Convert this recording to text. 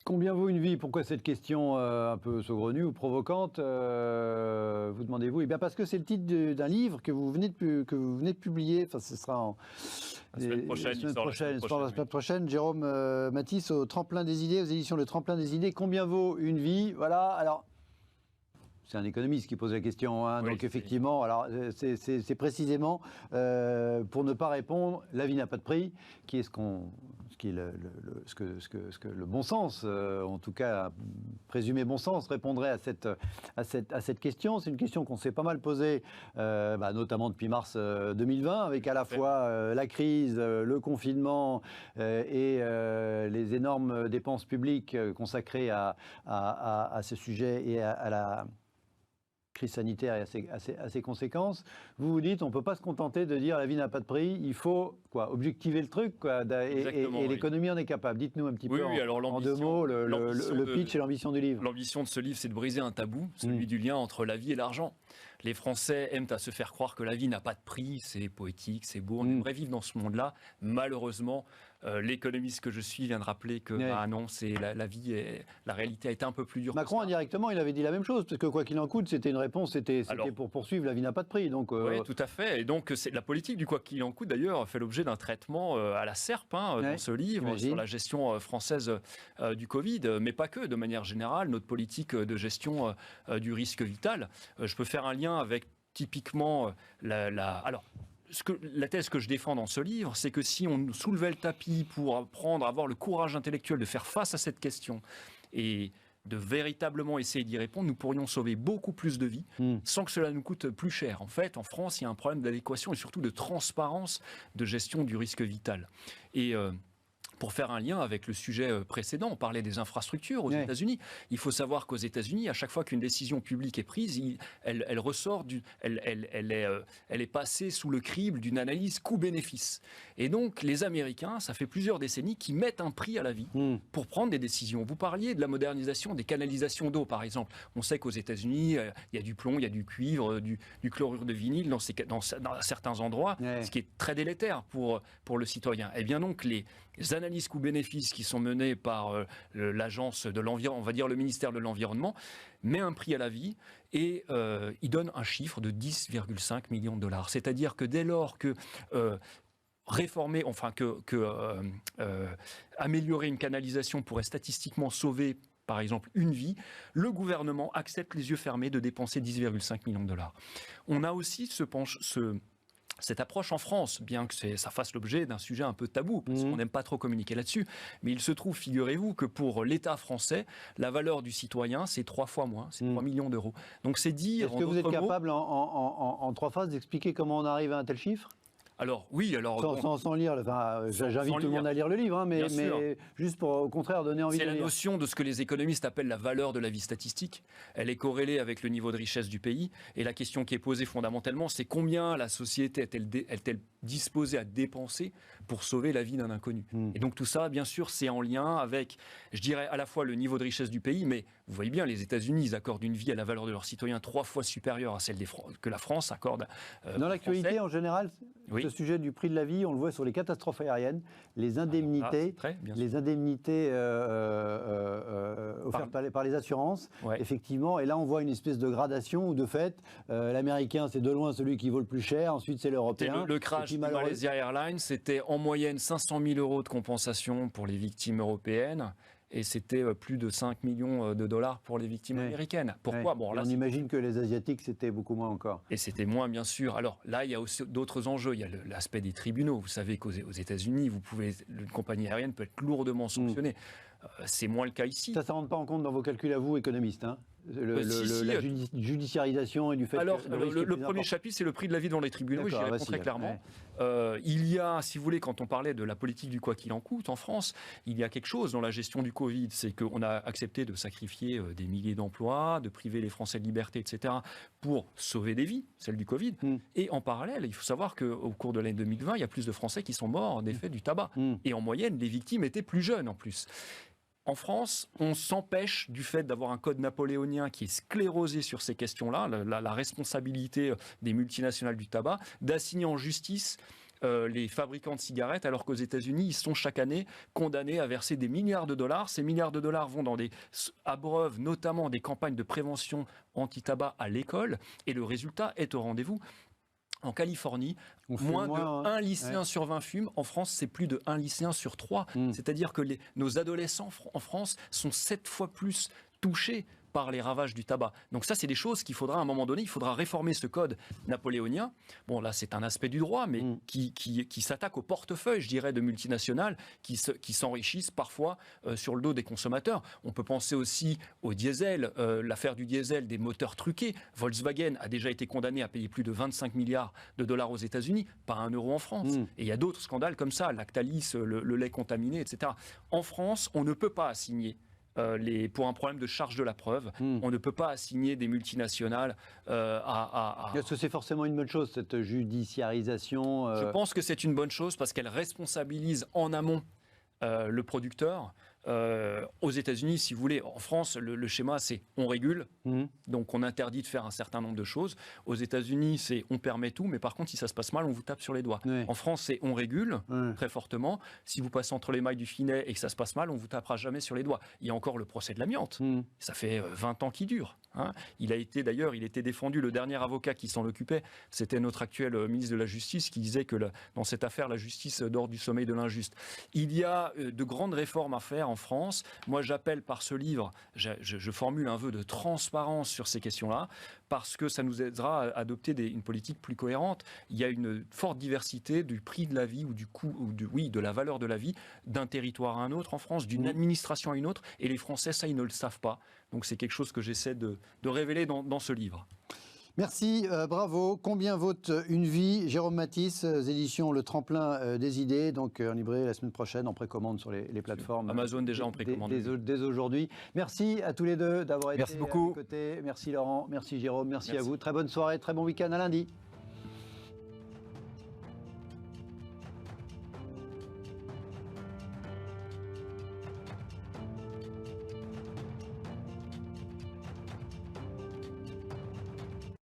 Combien vaut une vie? Pourquoi cette question un peu saugrenue ou provocante vous demandez-vous? Eh bien parce que c'est le titre d'un livre que vous venez de publier. Enfin, ce sera la semaine prochaine. Jérôme Matisse au Tremplin des idées, aux éditions Le Tremplin des idées. Combien vaut une vie? Voilà. Alors. C'est un économiste qui pose la question, hein. Oui, donc effectivement, alors c'est précisément pour ne pas répondre, la vie n'a pas de prix, qui est ce que le bon sens, en tout cas présumé bon sens, répondrait à cette question. C'est une question qu'on s'est pas mal posée, notamment depuis mars 2020, avec à la fois la crise, le confinement et les énormes dépenses publiques consacrées à ce sujet et à la crise sanitaire et à ses conséquences. Vous dites, on ne peut pas se contenter de dire la vie n'a pas de prix, il faut objectiver le truc, et l'économie en est capable. Dites-nous un petit peu en deux mots le pitch et l'ambition du livre. L'ambition de ce livre, c'est de briser un tabou, celui du lien entre la vie et l'argent. Les Français aiment à se faire croire que la vie n'a pas de prix, c'est poétique, c'est beau, on aimerait vivre dans ce monde-là. Malheureusement, l'économiste que je suis vient de rappeler que non, c'est la vie, la réalité a été un peu plus dure. Macron, indirectement, il avait dit la même chose, parce que quoi qu'il en coûte, c'était une réponse, c'était pour poursuivre, la vie n'a pas de prix. Donc, oui, tout à fait. Et donc, la politique du quoi qu'il en coûte, d'ailleurs, fait l'objet d'un traitement à la serpe dans ce livre, sur la gestion française du Covid, mais pas que, de manière générale, notre politique de gestion du risque vital. Je peux faire un lien avec typiquement Alors, la thèse que je défends dans ce livre, c'est que si on soulevait le tapis pour avoir le courage intellectuel de faire face à cette question et de véritablement essayer d'y répondre, nous pourrions sauver beaucoup plus de vies sans que cela nous coûte plus cher. En fait, en France, il y a un problème d'adéquation et surtout de transparence de gestion du risque vital. Et pour faire un lien avec le sujet précédent, on parlait des infrastructures aux États-Unis. Il faut savoir qu'aux États-Unis, à chaque fois qu'une décision publique est prise, elle est passée sous le crible d'une analyse coût-bénéfice. Et donc, les Américains, ça fait plusieurs décennies, qui mettent un prix à la vie pour prendre des décisions. Vous parliez de la modernisation des canalisations d'eau, par exemple. On sait qu'aux États-Unis, il y a du plomb, il y a du cuivre, du chlorure de vinyle dans certains endroits, ce qui est très délétère pour le citoyen. Et bien donc, les analyses coût-bénéfice qui sont menées par l'agence de l'environnement, on va dire le ministère de l'Environnement, met un prix à la vie et il donne un chiffre de 10,5 millions de dollars. C'est-à-dire que dès lors que améliorer une canalisation pourrait statistiquement sauver par exemple une vie, le gouvernement accepte les yeux fermés de dépenser 10,5 millions de dollars. On a aussi cette approche en France, bien que ça fasse l'objet d'un sujet un peu tabou, parce qu'on n'aime pas trop communiquer là-dessus, mais il se trouve, figurez-vous, que pour l'État français, la valeur du citoyen, c'est 3 fois moins, c'est 3 millions d'euros. Donc c'est dire... Est-ce que vous êtes capable, en 3 phrases, d'expliquer comment on arrive à un tel chiffre ? Alors, oui, sans lire, j'invite tout le monde à lire le livre, mais juste pour, au contraire, donner envie de lire. C'est la notion de ce que les économistes appellent la valeur de la vie statistique. Elle est corrélée avec le niveau de richesse du pays. Et la question qui est posée fondamentalement, c'est combien la société est-elle disposée à dépenser pour sauver la vie d'un inconnu. Et donc tout ça, bien sûr, c'est en lien avec, je dirais, à la fois le niveau de richesse du pays, mais vous voyez bien, les États-Unis, ils accordent une vie à la valeur de leurs citoyens 3 fois supérieure à celle que la France accorde. Dans l'actualité, en général, ce sujet du prix de la vie, on le voit sur les catastrophes aériennes, les indemnités, offertes par les assurances, effectivement. Et là, on voit une espèce de gradation où, de fait, l'Américain, c'est de loin celui qui vaut le plus cher. Ensuite, c'est l'Européen. Le crash du Malaysia Airlines, c'était en moyenne 500 000 euros de compensation pour les victimes européennes. Et c'était plus de 5 millions de dollars pour les victimes américaines. Pourquoi ? Bon, là, on imagine que les Asiatiques, c'était beaucoup moins encore. Et c'était moins, bien sûr. Alors là, il y a aussi d'autres enjeux. Il y a l'aspect des tribunaux. Vous savez qu'aux États-Unis, une compagnie aérienne peut être lourdement sanctionnée. C'est moins le cas ici. Ça ne rentre pas en compte dans vos calculs à vous, économistes, hein ? La judiciarisation et du fait alors, le premier chapitre, c'est le prix de la vie dans les tribunaux, et j'y réponds très clairement. Il y a, si vous voulez, quand on parlait de la politique du quoi qu'il en coûte en France, il y a quelque chose dans la gestion du Covid, c'est qu'on a accepté de sacrifier des milliers d'emplois, de priver les Français de liberté, etc., pour sauver des vies, celle du Covid. Et en parallèle, il faut savoir qu'au cours de l'année 2020, il y a plus de Français qui sont morts d'effet du tabac. Et en moyenne, les victimes étaient plus jeunes en plus. En France, on s'empêche du fait d'avoir un code napoléonien qui est sclérosé sur ces questions-là, la responsabilité des multinationales du tabac, d'assigner en justice les fabricants de cigarettes, alors qu'aux États-Unis, ils sont chaque année condamnés à verser des milliards de dollars. Ces milliards de dollars vont abreuvent notamment des campagnes de prévention anti-tabac à l'école, et le résultat est au rendez-vous. En Californie, moins de 1 lycéen sur 20 fume. En France, c'est plus de 1 lycéen sur 3. C'est-à-dire que nos adolescents en France sont 7 fois plus touchés par les ravages du tabac. Donc ça, c'est des choses qu'il faudra à un moment donné, il faudra réformer ce code napoléonien. Bon, là, c'est un aspect du droit, mais qui s'attaque au portefeuille, je dirais, de multinationales qui s'enrichissent parfois sur le dos des consommateurs. On peut penser aussi au diesel, l'affaire du diesel, des moteurs truqués. Volkswagen a déjà été condamné à payer plus de 25 milliards de dollars aux États-Unis, pas 1 euro en France. Et il y a d'autres scandales comme ça, Lactalis, le lait contaminé, etc. En France, on ne peut pas assigner pour un problème de charge de la preuve, on ne peut pas assigner des multinationales Est-ce que c'est forcément une bonne chose, cette judiciarisation Je pense que c'est une bonne chose parce qu'elle responsabilise en amont le producteur. Aux États-Unis, si vous voulez, en France, le schéma, c'est on régule, donc on interdit de faire un certain nombre de choses. Aux États-Unis, c'est on permet tout, mais par contre, si ça se passe mal, on vous tape sur les doigts. En France, c'est on régule très fortement. Si vous passez entre les mailles du filet et que ça se passe mal, on vous tapera jamais sur les doigts. Il y a encore le procès de l'amiante. Ça fait 20 ans qu'il dure. Il était défendu, le dernier avocat qui s'en occupait, c'était notre actuel ministre de la Justice qui disait que dans cette affaire, la justice dort du sommeil de l'injuste. Il y a de grandes réformes à faire en France. Moi, j'appelle par ce livre, je formule un vœu de transparence sur ces questions-là, parce que ça nous aidera à adopter une politique plus cohérente. Il y a une forte diversité du prix de la vie ou du coût, de la valeur de la vie d'un territoire à un autre en France, d'une administration à une autre, et les Français, ça, ils ne le savent pas. Donc c'est quelque chose que j'essaie de révéler dans ce livre. Merci, bravo. Combien vaut une vie? Jérôme Mathis, éditions Le Tremplin des idées, donc en librairie la semaine prochaine, en précommande sur les plateformes. Amazon déjà en précommande. Dès aujourd'hui. Merci à tous les deux d'avoir été beaucoup. à mes côtés. Merci Laurent, merci Jérôme, merci à vous. Très bonne soirée, très bon week-end, à lundi.